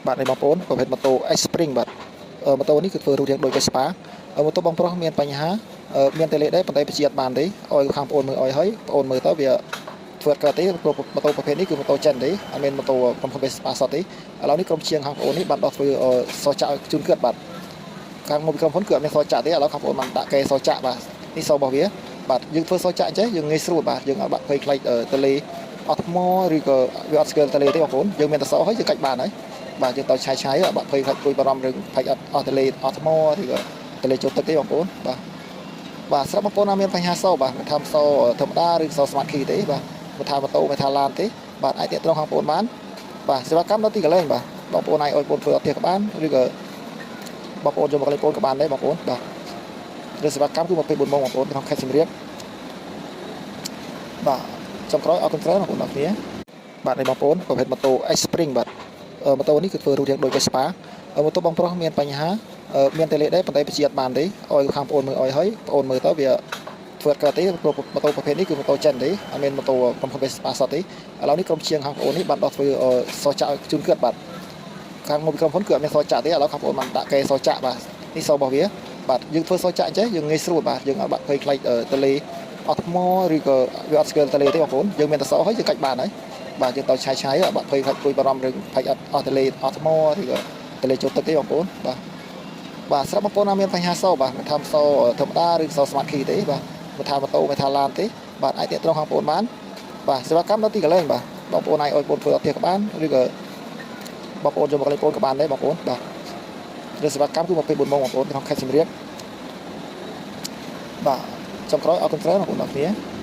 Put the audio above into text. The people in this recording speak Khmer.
បាទនៃបងប្អូនប្រភេទម៉ូតូ X Spring បាទម៉ូតូនេះគឺធ្វើរូបរាងដូច Vespa ម៉ូតូបងប្រុសមានបញ្ហាមានតែលេខដែរប៉ុន្តែបញ្ជាបានទេឲ្យខាងប្អូនមើលឲ្យហើយប្អូនមើលទៅវាធ្វើកើតទេម៉ូតូប្រភេទនេះគឺម៉ូតូចិនទេអត់មែនម៉ូតូក្រុមហ៊ុន Vespa សតទេឥឡូវនេះក្រុមជាងខាងប្អូននេះបានដោះធ្វើសចាក់ជូនគាត់បាទខាងមុខក្រុមហ៊ុនគឺអត់មានសចាក់ទេឥឡូវខាងប្អូនបានដាក់កែសចាក់បាទនេះសរបស់វាបាទយើងធ្វើសចាក់អញ្ចឹងយើងងាយស្រួលបាទយើងអត់បាក់ភ័យខ្លាចទលេអត់ថ្មឬក៏វាអត់ស្គាល់ទលេទេបងប្អូនយើងមានតែសហើយយើងកាច់បានហើយបាទយើងទៅឆាយបាក់ភ័យខ្លាចគួយបារម្ភរឿងផាច់អត់ទលេអត់ថ្មឬក៏ទលេចូលទឹកទេបងប្អូនបាទស្រាប់បងប្អូនណាមានបញ្ហាសបាទមិនថាសធម្មតាឬស Smart Key ទេបាទមិនថាម៉ូតូមិនថាឡានទេបាទអាចទាក់ទងខាងបងប្អូនបានបាទសេវាកម្មនៅទីកន្លែងបាទបងប្អូនអាចឲ្យបងប្អូនធ្វើអត់ផ្ទះក៏បានឬក៏បងប្អូនយកមកកន្លែងបងប្អូនក៏បានដែរបងប្អូនបាទឬសេវាកម្មគឺ24ម៉ោងបងប្អូនក្នុងខេត្តសៀមរាបបាទចុងក្រោយអរគុណច្រើនបងប្អូនទាំងគ្នាបាទនៃបងប្អូនប្រភេទម៉ូតូ X Spring បាទម៉ូតូនេះគឺធ្វើរូបរាងដូច Vespa ម៉ូតូបងប្រុសមានបញ្ហាមានតែលេខដែរប៉ុន្តែបញ្ជាបានទេឲ្យខាងប្អូនមើលឲ្យហើយប្អូនមើលទៅវាធ្វើកើតទេម៉ូតូប្រភេទនេះគឺម៉ូតូចិនទេអត់មែនម៉ូតូក្រុមហ៊ុន Vespa សតទេឥឡូវនេះក្រុមជាងខាងប្អូននេះបានដោះធ្វើសចាក់ជូនគាត់បាទខាងមុខក្រុមហ៊ុនគឺអត់មានសចាក់ទេឥឡូវខាងប្អូនបានដាក់កែសចាក់បាទនេះសរបស់វាបាទយើងធ្វើសចាក់អញ្ចឹងយើងងាយស្រួលបាទយើងអត់បាក់ភ័យខ្លាចទលេអត់ថ្មឬក៏វាអត់ស្គាល់ទលេទេបងប្អូនយើងមានតែសហើយយើងកាច់បានហើយបាទយើងទៅឆាយបាក់ភ័យខ្លាចគួយបារម្ភរឿងផាច់អត់ទលេអត់ថ្មឬក៏ទលេចូលទឹកទេបងប្អូនបាទស្រាប់បងប្អូនណាមានបញ្ហាសបាទមិនថាសធម្មតាឬស Smart Key ទេបាទមិនថាម៉ូតូមិនថាឡានទេបាទអាចទាក់ទងខាងបងប្អូនបានបាទសេវាកម្មនៅទីកន្លែងបាទបងប្អូនអាចឲ្យបងប្អូនធ្វើអត់ផ្ទះក៏បានឬក៏បងប្អូនយកមកកន្លែងបងប្អូនក៏បានដែរបងប្អូនបាទឬសេវាកម្មគឺ24ម៉ោងបងប្អូនក្នុងខេត្តសៀមរាបបាទចុងក្រោយអរគុណច្រើនបងប្អូនទាំងគ្នា